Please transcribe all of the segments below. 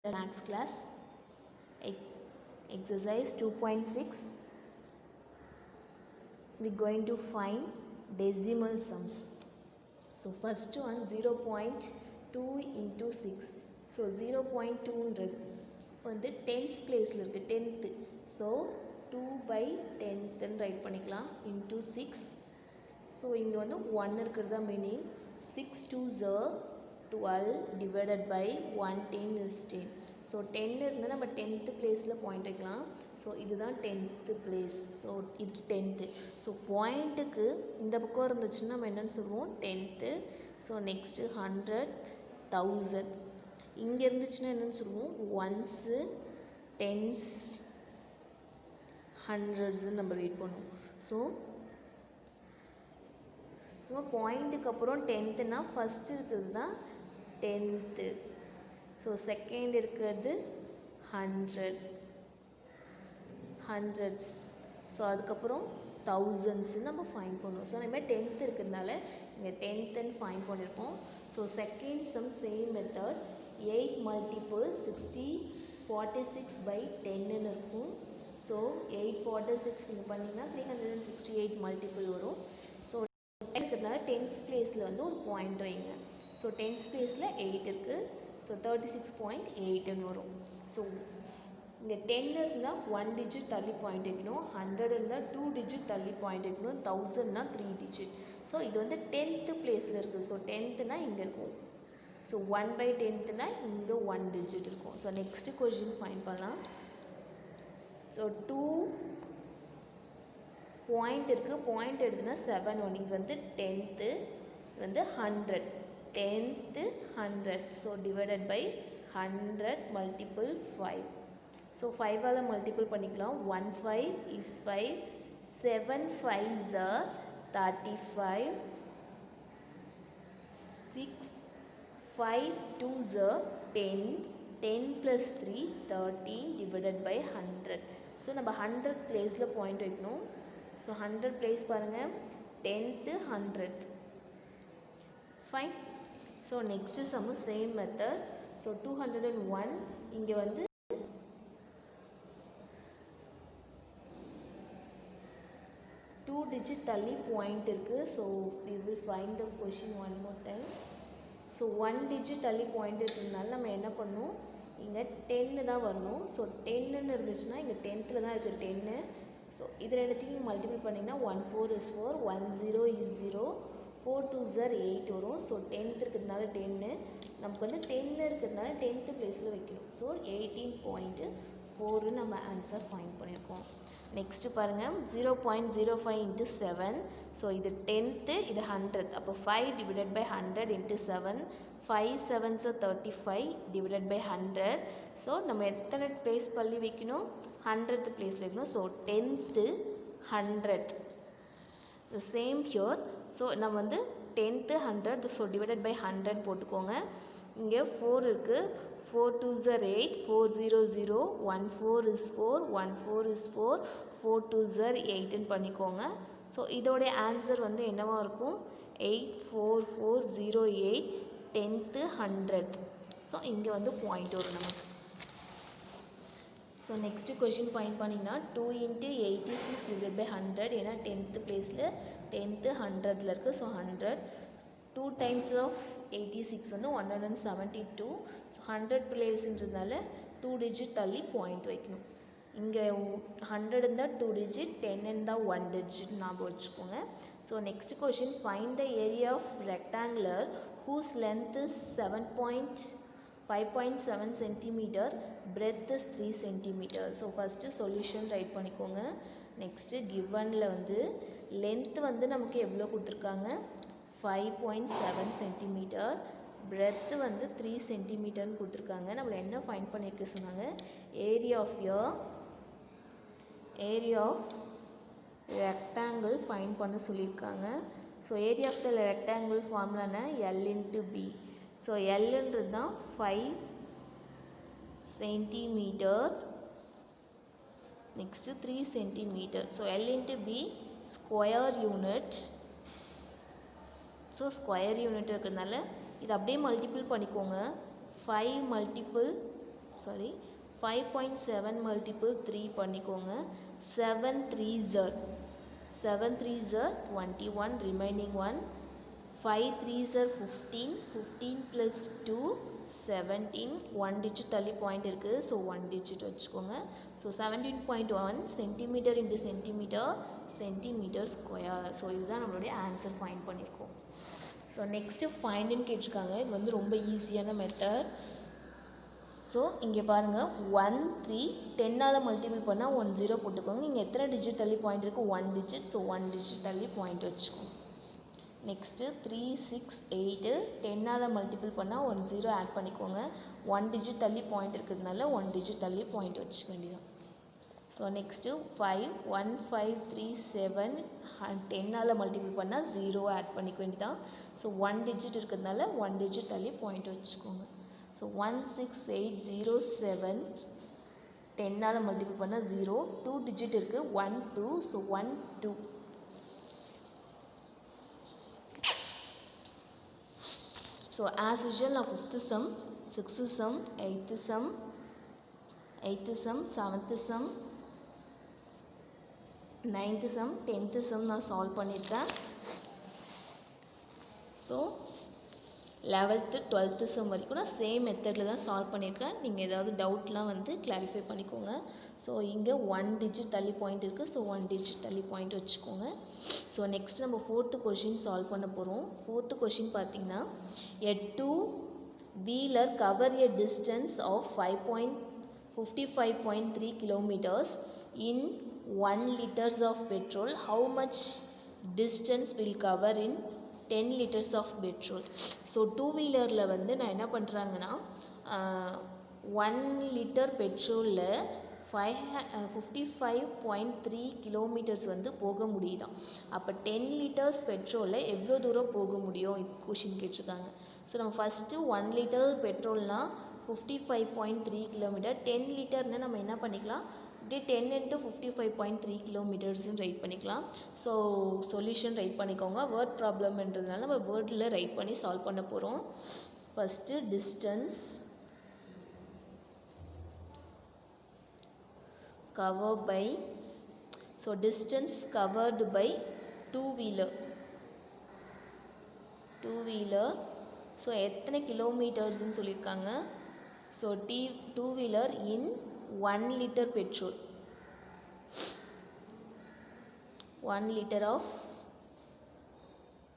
the max class exercise 2.6. we're going to find decimal sums. So first one 0.2 into 6. So 0.2 வந்து 10th placeல இருக்கு 10th. So 2 by 10th right பண்ணிக்கலாம் into 6. So இங்க வந்து 1 இருக்கிறதா meaning 6 2s are 12 divided by 110 is 10. So 10 இருந்தால் நம்ம 10th பிளேஸில் point வைக்கலாம். ஸோ இதுதான் 10th பிளேஸ். ஸோ இது 10th. ஸோ பாயிண்ட்டுக்கு இந்த பக்கம் இருந்துச்சுன்னா நம்ம என்னென்னு சொல்லுவோம் 10th. So next 100 1000. இங்கே இருந்துச்சுன்னா என்னென்னு சொல்லுவோம் ஒன்ஸு டென்ஸ் ஹண்ட்ரட்ஸுன்னு நம்ம ரீட் பண்ணுவோம். ஸோ பாயிண்ட்டுக்கு அப்புறம் 10th ஃபஸ்ட்டு இருக்கிறது தான் 10th. ஸோ செகண்ட் இருக்கிறது 100 ஹண்ட்ரட்ஸ். ஸோ அதுக்கப்புறம் தௌசண்ட்ஸு நம்ம ஃபைன் பண்ணுவோம். ஸோ அந்த மாதிரி 10th இருக்கிறதுனால இங்கே 10th ஃபைன் பண்ணியிருக்கோம். So second sum same method 8 multiple 60 46 by 10 இருக்கும். ஸோ 846 நீங்கள் பண்ணிங்கன்னா 368 மல்டிபிள் வரும். ஸோ இருக்கிறதுனால 10th பிளேஸில் வந்து ஒரு பாயிண்ட் வைங்க. ஸோ 10th பிளேஸில் 8 இருக்குது. ஸோ 36.8ன்னு வரும். ஸோ இங்கே 10 இருந்தால் 1 digit தள்ளி பாயிண்ட் வைக்கணும், 100 இருந்தால் 2 digit தள்ளி பாயிண்ட் வைக்கணும், 1000னா 3 digit. ஸோ இது வந்து 10th பிளேஸில் இருக்குது. ஸோ 10th இங்கே இருக்கும். ஸோ 1 by 10th இங்கே 1 digit இருக்கும். ஸோ நெக்ஸ்ட்டு கொஷின் ஃபைன் பண்ணலாம். ஸோ 2 பாயிண்ட் இருக்குது, பாயிண்ட் எடுத்துனா 7 1. இது வந்து 10th, இது வந்து 100 10th 100. So divided by 100 multiple 5. So 5ஆல் மல்டிபிள் பண்ணிக்கலாம். 1 5 is 5, 7 5s are 35, 6 5 2s are 10, 10 plus 3 13 divided by 100. So நம்ம 100 பிளேஸில் பாயிண்ட் வைக்கணும். ஸோ 100 பிளேஸ் பாருங்கள் 10th 100th fine. So next sum same method. So 201 இங்கே வந்து 2 digit தள்ளி பாயிண்ட் இருக்குது. So we will find the question one more time. So 1 digit தள்ளி point இருக்கிறதுனால நம்ம என்ன பண்ணணும், இங்கே 10 தான் வரணும். ஸோ 10ன்னு இருந்துச்சுன்னா இங்கே 10th தான் இருக்குது 10. ஸோ இது ரெண்டுத்தையும் மல்டிபிள் பண்ணிங்கன்னா 1 4 is 4, 1 0 is 0, 4 2s are 8 வரும். ஸோ 10th இருக்கிறதுனால 10, நமக்கு வந்து 10 இருக்கிறதுனால 10th பிளேஸில் வைக்கணும். ஸோ 18.4 நம்ம ஆன்சர் ஃபைண்ட் பண்ணியிருக்கோம். நெக்ஸ்ட்டு பாருங்கள் 0.05 into 7. ஸோ இது 10th, இது 100. அப்போ 5 divided by 100 into 7, 5 7s are 35 divided by 100. So நம்ம எத்தனை பிளேஸ் பள்ளி வைக்கணும், 100th பிளேஸில் வைக்கணும். So 10th 100. the same here. So நம்ம வந்து 10th 100. ஸோ டிவைடட் பை 100 போட்டுக்கோங்க. இங்கே 4 இருக்குது, 4 2s are 8, 4 0 0, 1 4 is 4, 1 4 is 4, 4 2s are 8ன்னு பண்ணிக்கோங்க. ஸோ இதோடைய ஆன்சர் வந்து என்னவாக இருக்கும் 84408 10th 100th. ஸோ இங்கே வந்து பாயிண்ட் வரும் நமக்கு. ஸோ நெக்ஸ்ட்டு கொஷின் ஃபைண்ட் பண்ணிங்கன்னா 2 into 86 டிவைட் பை 100. ஏன்னா 10th பிளேஸில் 10th 100th இருக்குது. ஸோ 100 2 times of 86 வந்து 172. ஸோ 100 பிளேஸ்ன்றதுனால 2 digit தள்ளி பாயிண்ட் வைக்கணும். இங்கே 100 இருந்தால் 2 digit, 10 இருந்தால் 1 digit ஞாபகம் வச்சுக்கோங்க. So next question find the area of rectangular whose length is 5.7 centimetre, breadth is 3 centimetre. So first solution write பண்ணிக்கோங்க. நெக்ஸ்ட்டு கிவனில் வந்து லென்த் வந்து நமக்கு எவ்வளோ கொடுத்துருக்காங்க 5.7 சென்டிமீட்டர், பிரெத்து வந்து 3 சென்டிமீட்டர்னு கொடுத்துருக்காங்க. நம்மளை என்ன ஃபைண்ட் பண்ணியிருக்க சொன்னாங்க, ஏரியா ஆஃப் ரெக்டாங்கிள் ஃபைண்ட் பண்ண சொல்லியிருக்காங்க. So area of the rectangle ஃபார்முலான L into B. ஸோ Lன்றது தான் 5 centimetre, next 3 centimetre. So L into B square unit. So square unit இருக்கிறதுனால இது அப்படியே மல்டிபிள் பண்ணிக்கோங்க. 5 multiple சாரி 5.7 மல்டிபிள் 3 பண்ணிக்கோங்க. 7 3s are 21, remaining 1. 5 3s are 15, 15 plus 2 17, 1 digit தள்ளி point இருக்குது, ஸோ 1 digit வச்சுக்கோங்க. So 17.1 centimetre into centimetre square. So இதுதான் நம்மளுடைய ஆன்சர் ஃபைண்ட் பண்ணியிருக்கோம். ஸோ நெக்ஸ்ட்டு ஃபைண்டுன்னு கேட்டிருக்காங்க. இது வந்து ரொம்ப ஈஸியான மெத்தட். ஸோ இங்கே பாருங்கள் 1 3 10ஆல் மல்டிபிள் பண்ணால் 1 0 போட்டுக்கோங்க. இங்கே எத்தனை டிஜிட் தள்ளி பாயிண்ட் இருக்குது? 1 digit. ஸோ 1 digit தள்ளி பாயிண்ட் வச்சுக்கோங்க. நெக்ஸ்ட்டு 3 6 8 10ஆல் மல்டிபிள் பண்ணால் 1 0 ஆட் பண்ணிக்கோங்க. 1 digit தள்ளி பாயிண்ட் இருக்கிறதுனால 1 digit தள்ளி பாயிண்ட் வச்சுக்க வேண்டியதான். ஸோ நெக்ஸ்ட்டு 5 1 5 3 7 10ஆல் மல்டிபிள் பண்ணால் 0 ஆட் பண்ணிக்க வேண்டியதான். ஸோ 1 digit இருக்கிறதுனால 1 digit தள்ளி பாயிண்ட் வச்சுக்கோங்க. ஸோ 1 6 8 0 7 10ஆல் மல்டிபிள் பண்ணால் 0, 2 digit இருக்குது 1 2, ஸோ 1 2. ஸோ ஆஸ் யூஷுவல் நான் 5th sum 6th sum 8th sum 7th sum 9th sum 10th sum நான் சால்வ் பண்ணியிருக்கேன். ஸோ 11th 12th sum வரைக்கும் நான் சேம் மெத்தடில் தான் சால்வ் பண்ணியிருக்கேன். நீங்கள் ஏதாவது டவுட்லாம் வந்து கிளாரிஃபை பண்ணிக்கோங்க. ஸோ இங்கே 1 digit தள்ளி பாயிண்ட் இருக்குது, ஸோ 1 digit தள்ளி பாயிண்ட் வச்சுக்கோங்க. ஸோ நெக்ஸ்ட் நம்ம 4th கொஷின் சால்வ் பண்ண போகிறோம். 4th கொஷின் பார்த்தீங்கன்னா, a two-wheeler cover a distance of 55.3 kilometers in 1 liters of petrol. How much distance will cover in 10 liters of petrol? So two வீலரில் வந்து நான் என்ன பண்ணுறாங்கன்னா 1 liter பெட்ரோலில் 55.3 கிலோமீட்டர்ஸ் வந்து போக முடியுதான். அப்போ 10 liters பெட்ரோலில் எவ்வளோ தூரம் போக முடியும் கொஷின் கேட்டிருக்காங்க. ஸோ நம்ம ஃபஸ்ட்டு 1 liter பெட்ரோல்னால் 55.3 கிலோமீட்டர், 10 literன்னு நம்ம என்ன பண்ணிக்கலாம், அப்படியே 10 into 55.3 கிலோமீட்டர்ஸ்ன்னு ரைட் பண்ணிக்கலாம். ஸோ சொல்யூஷன் ரைட் பண்ணிக்கோங்க. வேர்ட் ப்ராப்ளம்ன்றதுனால நம்ம வேர்டில் ரைட் பண்ணி சால்வ் பண்ண போகிறோம். First distance cover by, so distance covered by two wheeler. So எத்தனை கிலோமீட்டர்ஸ்ன்னு சொல்லியிருக்காங்க. So two wheeler in 1 liter petrol, 1 liter of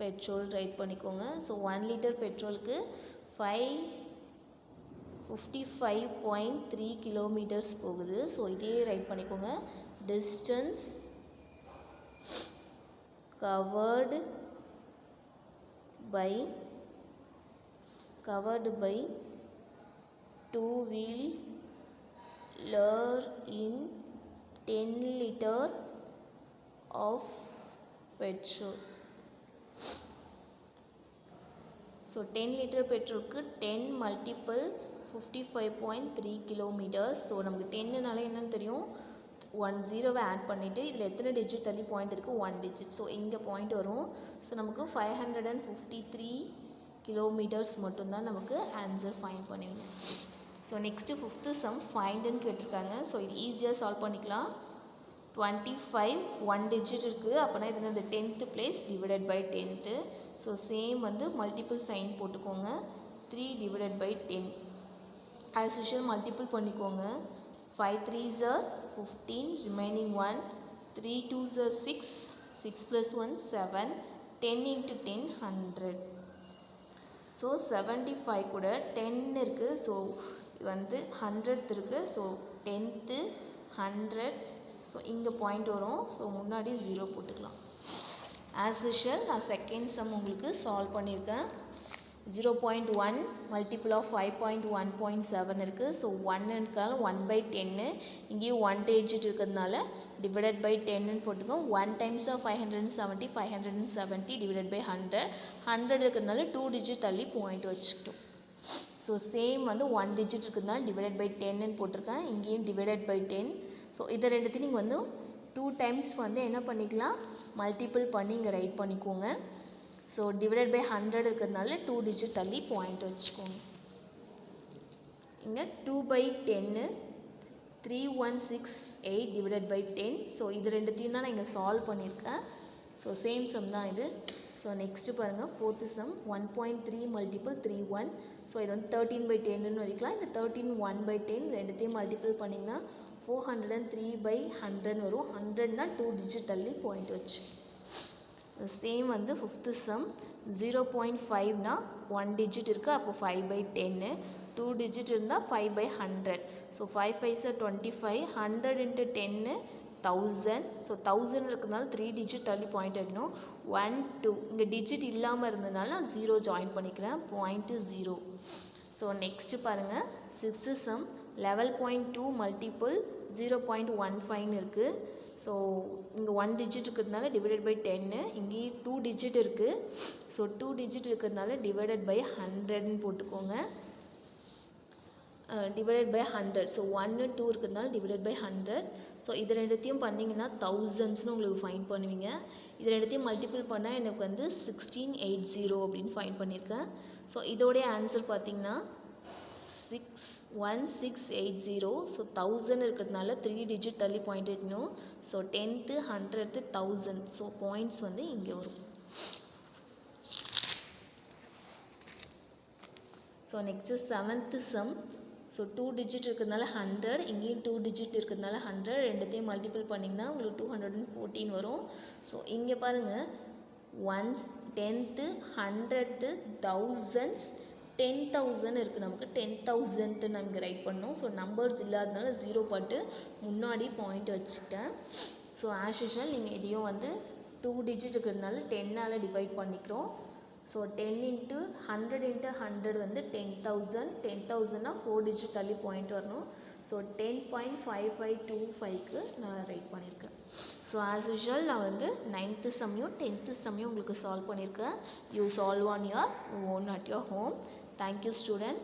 petrol write பண்ணிக்கோங்க. ஸோ 1 liter பெட்ரோலுக்கு 55.3 கிலோமீட்டர்ஸ் போகுது. ஸோ இதே ரைட் பண்ணிக்கோங்க. Distance covered by two wheeler in 10 liter of petrol. So 10 liter பெட்ரோலுக்கு 10 multiple 55.3 kilometres. So நமக்கு 10னால என்னன்னு தெரியும், 1 0 ஆட் பண்ணிவிட்டு இதில் எத்தனை டிஜிட் தள்ளி பாயிண்ட் இருக்குது, 1 digit. ஸோ இங்கே பாயிண்ட் வரும். ஸோ நமக்கு 553 கிலோமீட்டர்ஸ் மட்டும்தான் நமக்கு ஆன்சர் ஃபைண்ட் பண்ணிடணும். ஸோ நெக்ஸ்ட்டு 5th sum ஃபைண்டுன்னு கேட்டிருக்காங்க. ஸோ இது ஈஸியாக சால்வ் பண்ணிக்கலாம். 25 1 digit இருக்குது, அப்போனா இது வந்து 10th place divided by 10th. So same வந்து மல்டிபிள் சைன் போட்டுக்கோங்க. 3 divided by 10. As usual multiple பண்ணிக்கோங்க. 5 3s are 15, remaining 1. 3 2s are 6, 6 plus 1 7, 10 into 10 100. So 75 கூட 10 இருக்குது, ஸோ இது வந்து 100th இருக்குது. So 10th 100. ஸோ இங்கே பாயிண்ட் வரும். ஸோ முன்னாடி 0 போட்டுக்கலாம். ஆஸ் யூஷுவல் நான் செகண்ட் சம் உங்களுக்கு சால்வ் பண்ணியிருக்கேன். 0.1 மல்டிபிள் ஆஃப் 5.1.7 இருக்குது. ஸோ 1 இருக்கால 1/10, இங்கேயும் 1 digit இருக்கிறதுனால டிவைடட் பை 10ன்னு போட்டுக்கோம். 1 times ஆஃப் 570 570 டிவைடட் பை 100 100 இருக்கிறதுனால 2 digit தள்ளி பாயிண்ட் வச்சுக்கிட்டோம். ஸோ சேம் வந்து 1 digit இருக்கிறதுனால டிவைடட் பை 10ன்னு போட்டிருக்கேன். இங்கேயும் டிவைடட் பை 10. ஸோ இதை ரெண்டுத்தையும் நீங்கள் வந்து 2 times வந்து என்ன பண்ணிக்கலாம், மல்டிபிள் பண்ணி இங்கே ரைட் பண்ணிக்கோங்க. ஸோ டிவைடட் பை 100 இருக்கிறதுனால 2 digit தள்ளி பாயிண்ட் வச்சுக்கோங்க. இங்கே 2/10 3168 divided by 10. ஸோ இது ரெண்டுத்தையும் தான் நான் இங்கே சால்வ் பண்ணியிருக்கேன். ஸோ சேம் சம் தான் இது. ஸோ நெக்ஸ்ட்டு பாருங்கள் ஃபோர்த்து சம் 1.3 மல்டிபிள் 31. ஸோ இது வந்து 13/10ன்னு வரைக்கலாம். இந்த 13 ரெண்டுத்தையும் மல்டிபிள் பண்ணிங்கன்னா 403/100 வரும். 100னா 2 டிஜிட் தள்ளி பாயிண்ட் வச்சு. சேம் வந்து ஃபிஃப்த்து சம் 0.5னா 1 டிஜிட் இருக்குது, அப்போ 5/10. 2 டிஜிட் இருந்தால் 5/100. So 5 5s 25, 100 into 10 1000. ஸோ 1000 இருக்கிறதுனால 3 டிஜிட் தள்ளி பாயிண்ட் வைக்கணும். 1 2 இங்கே டிஜிட் இல்லாமல் இருந்ததுனால நான் 0 ஜாயின் பண்ணிக்கிறேன், 0.0. ஸோ நெக்ஸ்ட்டு பாருங்கள் சிக்ஸ்த்து சம் 11.2 மல்டிபிள் 0.15 இருக்குது. ஸோ இங்கே 1 டிஜிட் இருக்கிறதுனால டிவைடட் பை 10. இங்கேயும் 2 டிஜிட் இருக்குது. ஸோ 2 டிஜிட் இருக்கிறதுனால டிவைடட் பை 100ன்னு போட்டுக்கோங்க. Divided by 100. ஸோ 1 2 இருக்கிறதுனால டிவைடட் பை 100. ஸோ இது ரெண்டுத்தையும் பண்ணிங்கன்னா தௌசண்ட்ஸ்னு உங்களுக்கு ஃபைன் பண்ணுவீங்க. இது ரெண்டுத்தையும் மல்டிபிள் பண்ணால் எனக்கு வந்து 1680 அப்படின்னு ஃபைன் பண்ணியிருக்கேன். ஸோ இதோடைய ஆன்சர் பார்த்தீங்கன்னா 1680. ஸோ 1000 இருக்கிறதுனால 3 டிஜிட் தள்ளி பாயிண்ட் வைக்கணும். So 10th 100th 1000. So points வந்து இங்கே வரும். So next seventh some. So 2 digit இருக்கிறதுனால 100, இங்கேயும் 2 டிஜிட் இருக்கிறதுனால 100, ரெண்டுத்தையும் மல்டிபிள் பண்ணிங்கன்னா உங்களுக்கு 214 வரும். ஸோ இங்கே பாருங்கள் 1s 10th 100th 1000s 10,000 இருக்குது. நமக்கு 10,000th நம்ம இங்கே ரைட் பண்ணோம். ஸோ நம்பர்ஸ் இல்லாததுனால 0 போட்டு முன்னாடி பாயிண்ட் வச்சுட்டேன். ஸோ ஆஸ் யூஷுவல் நீங்கள் இதையும் வந்து 2 டிஜிட் இருக்கிறதுனால 10ஆல் டிவைட் பண்ணிக்கிறோம். ஸோ 10 into 100 into 100 வந்து 10,000. 10,000னா 4 டிஜிட் தள்ளி பாயிண்ட் வரணும். ஸோ 10.5525க்கு நான் ரைட் பண்ணியிருக்கேன். ஸோ ஆஸ் யூஷுவல் நான் வந்து 9th சம்மையும் 10th சம்மையும் உங்களுக்கு சால்வ் பண்ணியிருக்கேன். You solve on your own at your home. Thank you student.